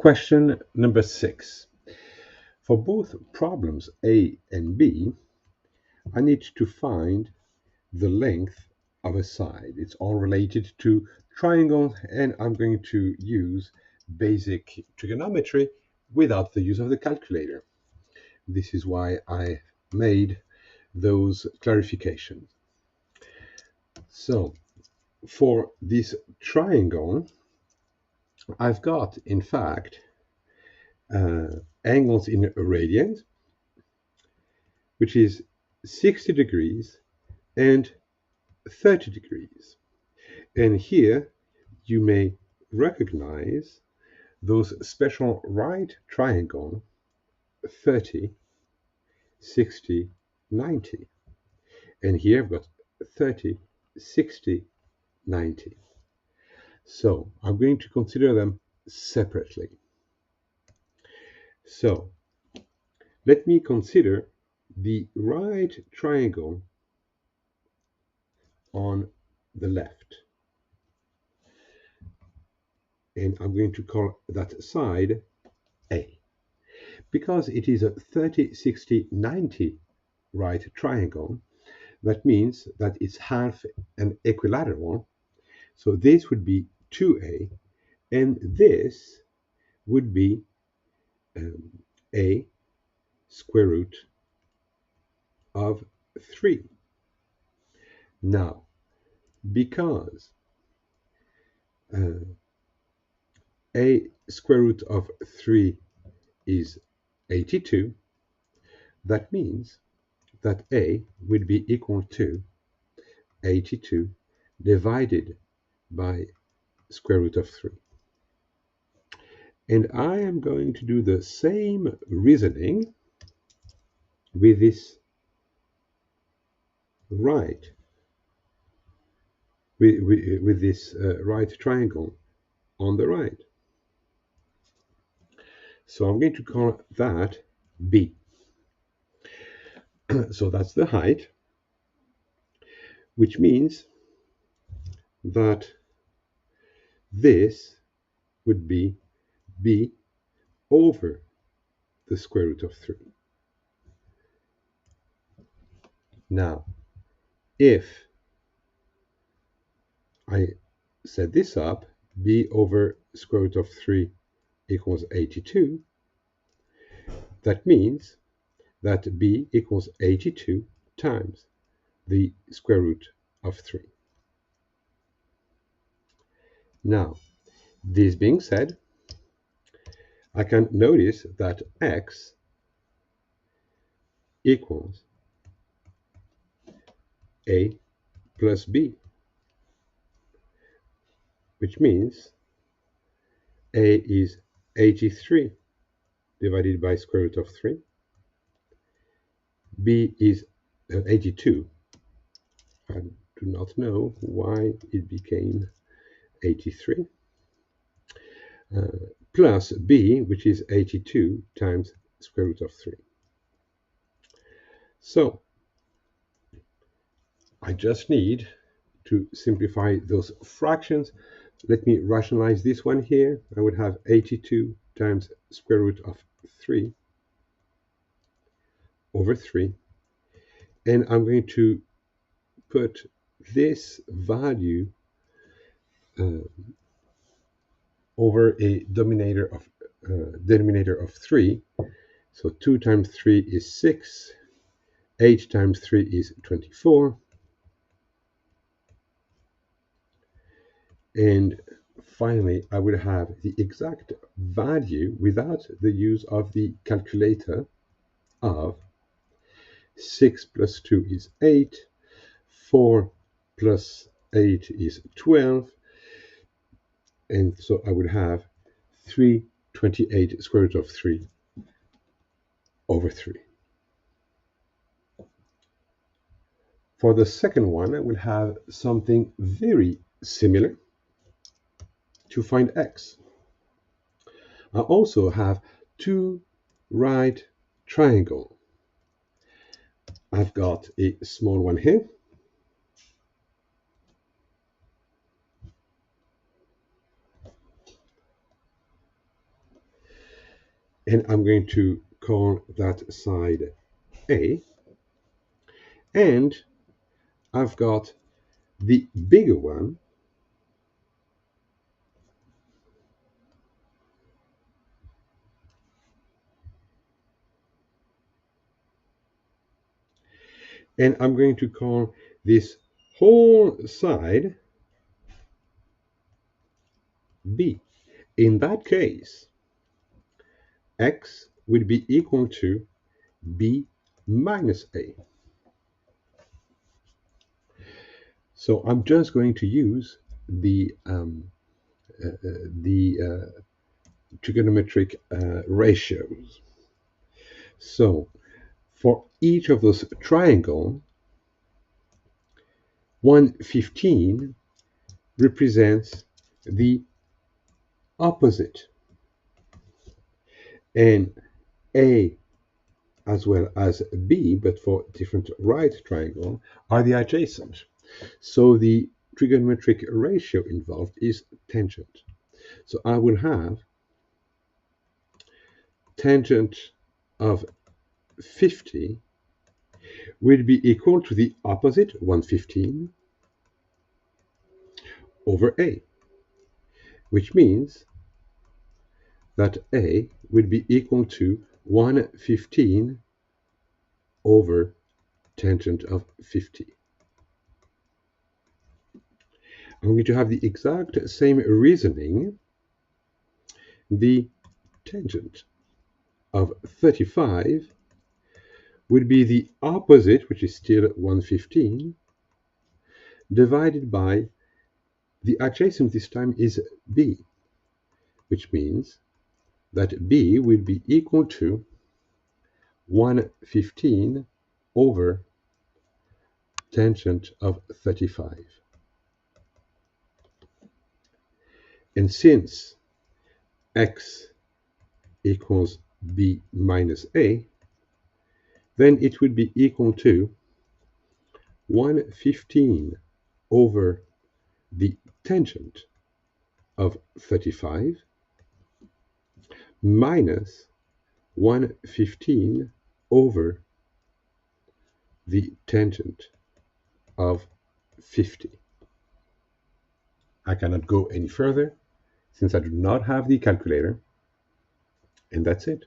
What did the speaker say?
Question number 6. For both problems A and B, I need to find the length of a side. It's all related to triangles, and I'm going to use basic trigonometry without the use of the calculator. This is why I made those clarifications. So, for this triangle, I've got, in fact, angles in radians, which is 60 degrees and 30 degrees. And here you may recognize those special right triangle 30, 60, 90. And here I've got 30, 60, 90. So I'm going to consider them separately. So let me consider the right triangle on the left. And I'm going to call that side A. Because it is a 30, 60, 90 right triangle, that means that it's half an equilateral. So this would be 2A, and this would be A square root of 3. Now, because A square root of 3 is 82, that means that A would be equal to 82 divided by square root of 3. And I am going to do the same reasoning with this right, with this right triangle on the right. So I'm going to call that B. So that's the height, which means that this would be B over the square root of 3. Now, if I set this up, B over square root of 3 equals 82, that means that B equals 82 times the square root of 3. Now, this being said, I can notice that x equals A plus B, which means A is 83 divided by square root of 3. B is 82. I do not know why it became 83. Plus B, which is 82 times square root of 3. So I just need to simplify those fractions. Let me rationalize this one here. I would have 82 times square root of 3 over 3. And I'm going to put this value over a denominator of 3. So 2 times 3 is 6. 8 times 3 is 24. And finally, I would have the exact value without the use of the calculator of 6 plus 2 is 8, 4 plus 8 is 12, and so I would have 328 square root of 3 over 3. For the second one, I will have something very similar to find x. I also have two right triangles. I've got a small one here, and I'm going to call that side A, and I've got the bigger one, and I'm going to call this whole side B. In that case, x would be equal to B minus A. So I'm just going to use the trigonometric ratios. So for each of those triangles, 115 represents the opposite, and A as well as B, but for different right triangle, are the adjacent. So the trigonometric ratio involved is tangent. So I will have tangent of 50 will be equal to the opposite 115 over A, which means that A will be equal to 115 over tangent of 50. I'm going to have the exact same reasoning. The tangent of 35 would be the opposite, which is still 115, divided by the adjacent this time is B, which means that B will be equal to 115 over tangent of 35. And since x equals B minus A, then it would be equal to 115 over the tangent of 35 minus 115 over the tangent of 50. I cannot go any further since I do not have the calculator, and that's it.